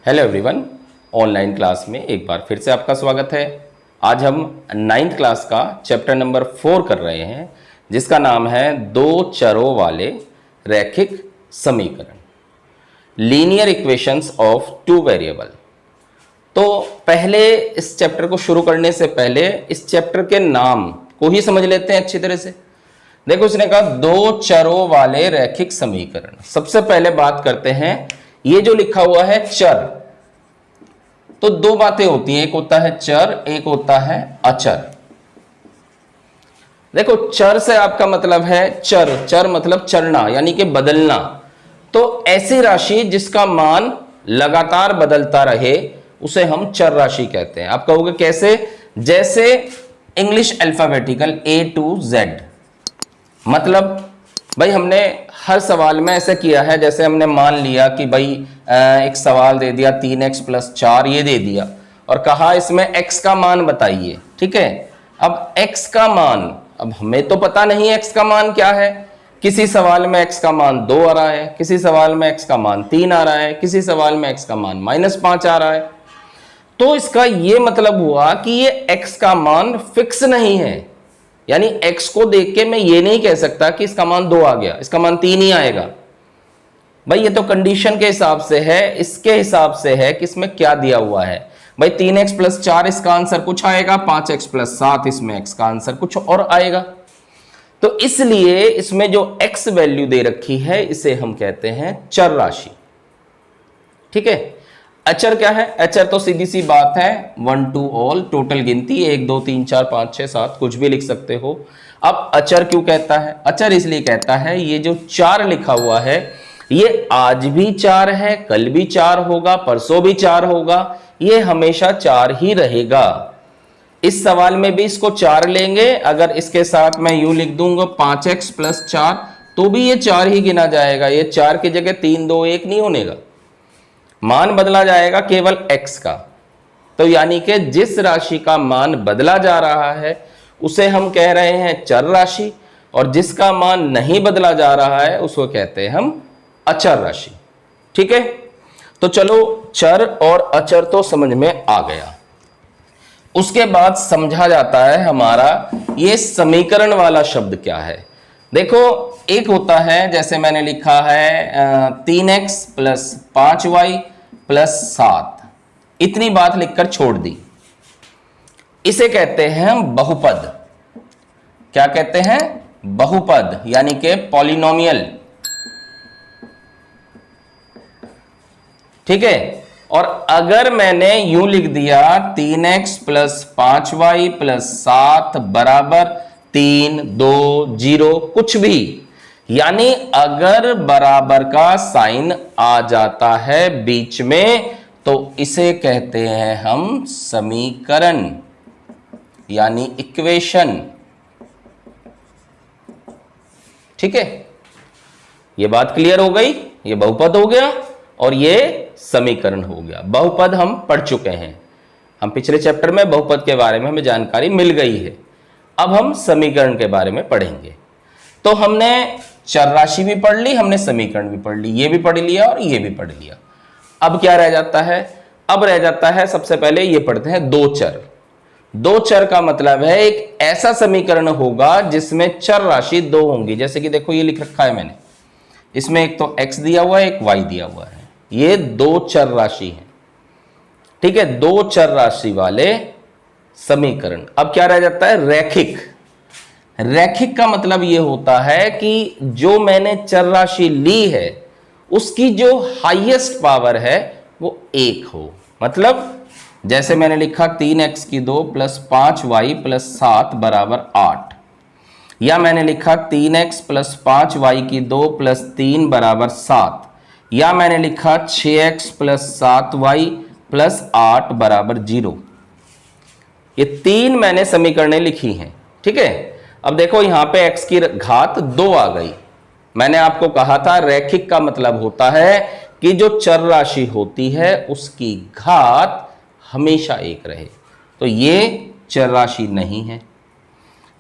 Hello everyone, online class में एक बार फिर से आपका स्वागत है। आज हम 9th क्लास का चैप्टर नंबर 4 कर रहे हैं, जिसका नाम है दो चरों वाले रैखिक समीकरण, linear equations of two variable. तो पहले इस चैप्टर को शुरू करने से पहले इस चैप्टर के नाम को ही समझ लेते हैं अच्छी तरह से। देखो, इसने कहा दो चरों वाले रैखिक समीकरण। सबसे पहले बात करते हैं, ये जो लिखा हुआ है चर, तो दो बातें होती हैं, एक होता है चर, एक होता है अचर। देखो, चर से आपका मतलब है चर, चर मतलब चलना यानी कि बदलना। तो ऐसी राशि जिसका मान लगातार बदलता रहे उसे हम चर राशि कहते हैं। आप कहोगे कैसे? जैसे English alphabetical A to Z। मतलब भाई हमने हर सवाल में ऐसे किया है, जैसे हमने मान लिया कि भाई एक सवाल दे दिया 3x + 4 ये दे दिया और कहा इसमें x का मान बताइए। ठीक है, अब x का मान, अब हमें तो पता नहीं x का मान क्या है। किसी सवाल में x का मान 2 आ रहा है, किसी सवाल में x का मान 3 आ रहा है, किसी सवाल में x का मान -5 आ रहा है। तो इसका ये मतलब हुआ कि ये x का मान फिक्स नहीं है, यानी x को देख के मैं ये नहीं कह सकता कि इसका मान 2 आ गया, इसका मान 3 ही आएगा। भाई ये तो कंडीशन के हिसाब से है, इसके हिसाब से है कि इसमें क्या दिया हुआ है। भाई 3x + 4 इसका आंसर कुछ आएगा, 5x + 7 इसमें x का आंसर कुछ और आएगा। तो इसलिए इसमें जो x वैल्यू दे रखी है इसे हम कहते हैं चर राशि। ठीक है, अचर क्या है? अचर तो सीधी सी बात है, 1 to all, टोटल गिनती 1 2 3 4 5 6 7 कुछ भी लिख सकते हो। अब अचर क्यों कहता है? अचर इसलिए कहता है, ये जो 4 लिखा हुआ है ये आज भी 4 है, कल भी 4 होगा, परसों भी 4 होगा, ये हमेशा 4 ही रहेगा। इस सवाल में भी इसको 4 लेंगे, अगर इसके साथ मैं यूं लिख दूंगा 5x + 4 तो भी ये 4 ही गिना जाएगा। ये 4 की जगह 3 2 1 नहीं होनेगा, मान बदला जाएगा केवल x का। तो यानी कि जिस राशि का मान बदला जा रहा है उसे हम कह रहे हैं चर राशि, और जिसका मान नहीं बदला जा रहा है उसको कहते हैं हम अचर राशि। ठीक है, तो चलो चर और अचर तो समझ में आ गया। उसके बाद समझा जाता है हमारा ये समीकरण वाला शब्द क्या है। देखो, एक होता है जैसे मैंने लिखा है 3x + 5y + 7, इतनी बात लिखकर छोड़ दी। इसे कहते हैं हम बहुपद। क्या कहते हैं? बहुपद, यानी कि पॉलिनोमियल। ठीक है, और अगर मैंने यूं लिख दिया 3x + 5y + 7 = 3 2 0 कुछ भी, यानी अगर बराबर का साइन आ जाता है बीच में तो इसे कहते हैं हम समीकरण, यानी इक्वेशन। ठीक है, ये बात क्लियर हो गई। ये बहुपद हो गया और ये समीकरण हो गया। बहुपद हम पढ़ चुके हैं, हम पिछले चैप्टर में बहुपद के बारे में हमें जानकारी मिल गई है। अब हम समीकरण के बारे में पढ़ेंगे। तो हमने चर राशि भी पढ़ ली, हमने समीकरण भी पढ़ ली, ये भी पढ़ लिया और ये भी पढ़ लिया। अब क्या रह जाता है? अब रह जाता है सबसे पहले ये पढ़ते हैं दो चर। दो चर का मतलब है एक ऐसा समीकरण होगा जिसमें चर राशि 2 होंगी। जैसे कि देखो ये लिख रखा है मैंने, इसमें एक तो x दिया हुआ है, एक y दिया हुआ है, ये 2 चर राशि है। ठीक है, 2 चर राशि वाले समीकरण। अब क्या रह जाता है? रैखिक। रैखिक का मतलब यह होता है कि जो मैंने चर राशि ली है उसकी जो हाईएस्ट पावर है वो 1 हो। मतलब जैसे मैंने लिखा 3x की 2 + 5y + 7 = 8, या मैंने लिखा 3x + 5y की 2 + 3 = 7, या मैंने लिखा 6x + 7y + 8 = 0। ये 3 मैंने समीकरणें लिखी हैं। ठीक है, अब देखो यहां पे x की घात 2 आ गई। मैंने आपको कहा था रैखिक का मतलब होता है कि जो चर राशि होती है उसकी घात हमेशा 1 रहे। तो ये चर राशि नहीं है।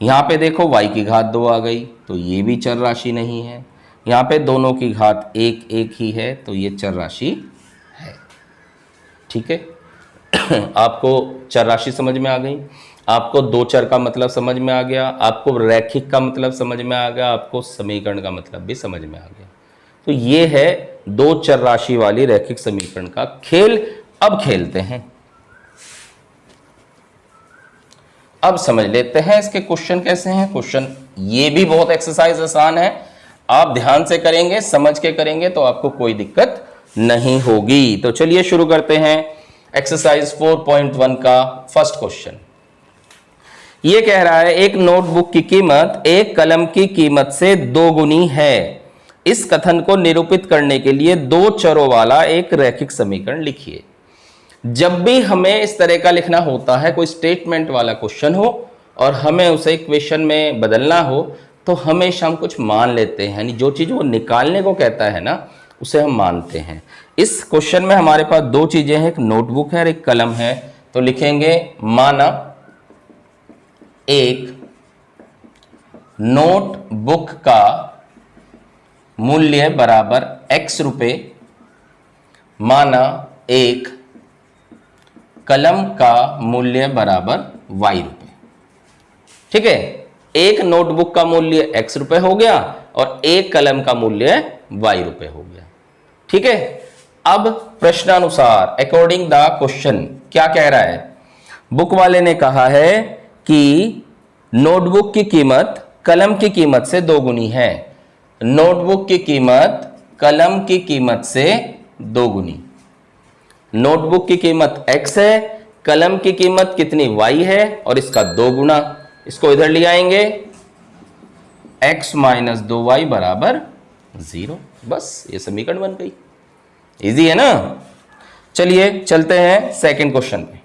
यहां पे देखो y की घात 2 आ गई, तो ये भी चर राशि नहीं है। यहाँ पे दोनों की घात 1 1 ही है, तो ये चर राशि है। ठीक है। आपको चर राशि समझ में आ गई, आपको दो चर का मतलब समझ में आ गया, आपको रैखिक का मतलब समझ में आ गया, आपको समीकरण का मतलब भी समझ में आ गया। तो ये है दो चर राशि वाली रैखिक समीकरण का खेल। अब खेलते हैं, अब समझ लेते हैं इसके क्वेश्चन कैसे हैं। क्वेश्चन ये भी बहुत एक्सरसाइज आसान है, आप ध्यान से करेंगे, समझ के करेंगे तो आपको कोई दिक्कत नहीं होगी। तो चलिए शुरू करते हैं एक्सरसाइज 4.1 का फर्स्ट क्वेश्चन। ये कह रहा है एक नोटबुक की कीमत एक कलम की कीमत से 2 गुनी है। इस कथन को निरूपित करने के लिए दो चरों वाला एक रैखिक समीकरण लिखिए। जब भी हमें इस तरह का लिखना होता है, कोई स्टेटमेंट वाला क्वेश्चन हो और हमें उसे इक्वेशन में बदलना हो, तो हमेशा हम कुछ मान लेते हैं, यानी जो चीज वो निकालने को कहता है ना, उसे हम मानते हैं। इस क्वेश्चन में हमारे पास दो चीजें हैं, एक नोटबुक है और एक कलम है। तो लिखेंगे माना एक नोटबुक का मूल्य बराबर x रुपए, माना एक कलम का मूल्य बराबर y रुपए। ठीक है, एक नोटबुक का मूल्य x रुपए हो गया और एक कलम का मूल्य y रुपए हो गया। ठीक है, अब प्रश्नानुसार अकॉर्डिंग द क्वेश्चन क्या कह रहा है, बुक वाले ने कहा है कि नोटबुक की कीमत कलम की कीमत से 2 गुनी है। नोटबुक की कीमत कलम की कीमत से 2 गुनी। नोटबुक की कीमत x है, कलम की कीमत कितनी y है और इसका 2 गुना। इसको इधर ले आएंगे, x माइनस 2y बराबर 0। बस ये समीकरण बन गई। इजी है ना। चलिए चलते हैं सेकंड क्वेश्चन पे।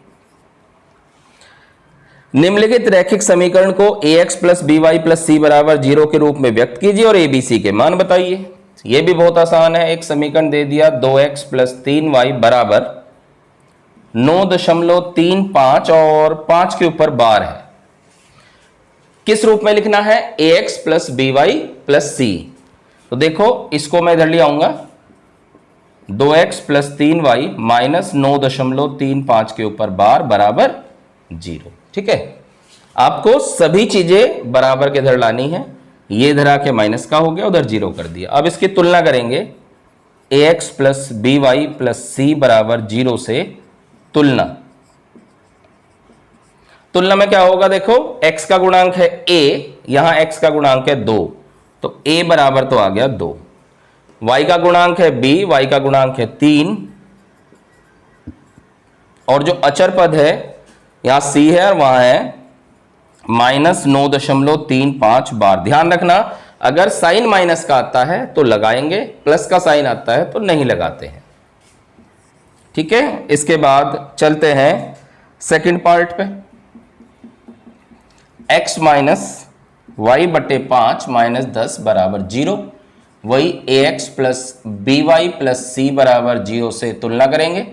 निम्नलिखित रैखिक समीकरण को ax plus by plus c बराबर 0 के रूप में व्यक्त कीजिए और abc के मान बताइए। यह भी बहुत आसान है, एक समीकरण दे दिया 2x प्लस 3y बराबर 9.35 और 5 के ऊपर बार है। किस रूप में लिखना है, ax plus by plus c। तो देखो इसको मैं इधर ले आऊंगा, 2x प्लस 3y माइनस 9.35 के ऊपर बार बराबर 0। ठीक है, आपको सभी चीजें बराबर के इधर लानी है। ये इधर आके माइनस का हो गया, उधर 0 कर दिया। अब इसकी तुलना करेंगे, ax plus by plus c बराबर 0 से तुलना। तुलना में क्या होगा, देखो x का गुणांक है a, यहां x का गुणांक है 2, तो a बराबर तो आ गया 2। y का गुणांक है b, y का गुणांक है 3, और जो अचर पद है यहां c है और वहां है माइनस 9.35 बार। ध्यान रखना, अगर साइन माइनस का आता है तो लगाएंगे, प्लस का साइन आता है तो नहीं लगाते हैं। ठीक है, इसके बाद चलते हैं सेकंड पार्ट पे। x माइनस वाई बटे 5 माइनस 10 बराबर 0। वही ax plus by plus c बराबर 0 से तुलना करेंगे।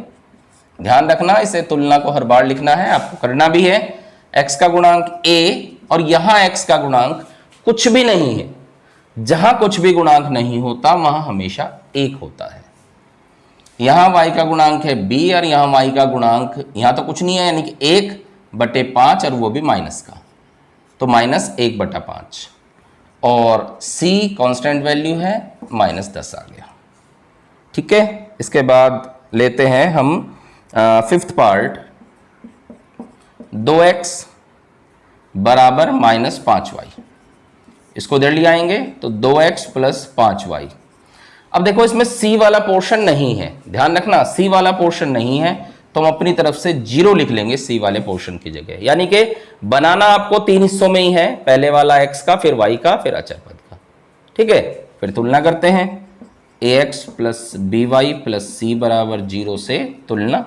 ध्यान रखना, इसे तुलना को हर बार लिखना है, आपको करना भी है। x का गुणांक a और यहां x का गुणांक कुछ भी नहीं है। जहां कुछ भी गुणांक नहीं होता वहां हमेशा 1 होता है। यहां y का गुणांक है b और यहां y का गुणांक यहां तो कुछ नहीं है, यानी कि 1/5 और वो भी माइनस का, तो माइनस 1/5। और c कांस्टेंट वैल्यू है, माइनस 10 आ गया। ठीक है, इसके बाद लेते हैं हम फिफ्थ पार्ट, 2x बराबर माइनस 5y। इसको इधर ले आएंगे तो 2x प्लस 5y। अब देखो इसमें c वाला पोर्शन नहीं है, ध्यान रखना c वाला पोर्शन नहीं है, तो हम अपनी तरफ से 0 लिख लेंगे c वाले पोर्शन की जगह। यानी कि बनाना आपको 3 हिस्सों में ही है, पहले वाला x का, फिर y का, फिर अचर पद का। ठीक है, फिर तुलना करते हैं, ax plus by plus c बराबर 0 से तुलना।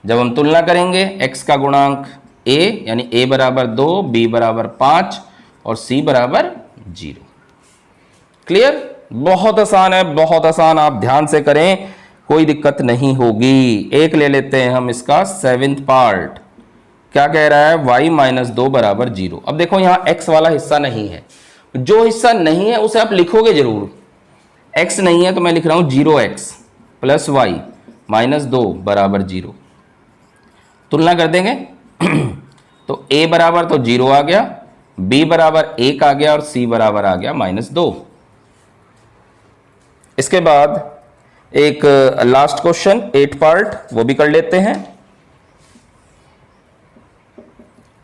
जब हम तुलना करेंगे, x का गुणांक a यानी a बराबर 2, b बराबर 5 और c बराबर 0। क्लियर, बहुत आसान है, बहुत आसान, आप ध्यान से करें, कोई दिक्कत नहीं होगी। एक ले लेते हैं हम इसका सेवेंथ पार्ट। क्या कह रहा है, y माइनस 2 बराबर 0। अब देखो यहां x वाला हिस्सा नहीं है, जो हिस्सा नहीं है उसे आप लिखोगे जरूर। x नहीं है तो मैं लिख रहा हूं 0x प्लस y -2 बराबर 0। तुलना कर देंगे तो a बराबर तो 0 आ गया, b बराबर 1 आ गया और c बराबर आ गया -2। इसके बाद एक लास्ट क्वेश्चन 8 पार्ट, वो भी कर लेते हैं।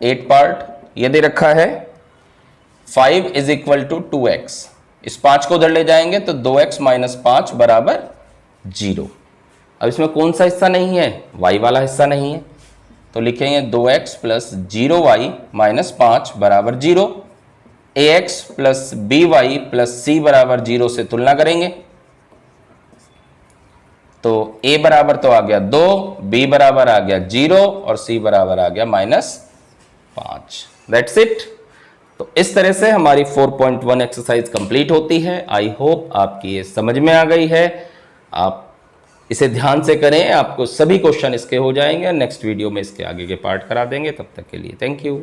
8 पार्ट ये दे रखा है 5 = 2x। इस 5 को उधर ले जाएंगे तो 2x - 5 बराबर 0। अब इसमें कौन सा हिस्सा नहीं है? y वाला हिस्सा नहीं है, तो लिखेंगे 2x + 0y - 5 बराबर 0। ax + by + c बराबर 0 से तुलना करेंगे तो a बराबर तो आ गया 2, b बराबर आ गया 0 और c बराबर आ गया -5। That's it. तो इस तरह से हमारी 4.1 एक्सरसाइज कंप्लीट होती है। आई होप आपकी ये समझ में आ गई है। आप इसे ध्यान से करें, आपको सभी क्वेश्चन इसके हो जाएंगे। नेक्स्ट वीडियो में इसके आगे के पार्ट करा देंगे। तब तक के लिए थैंक यू।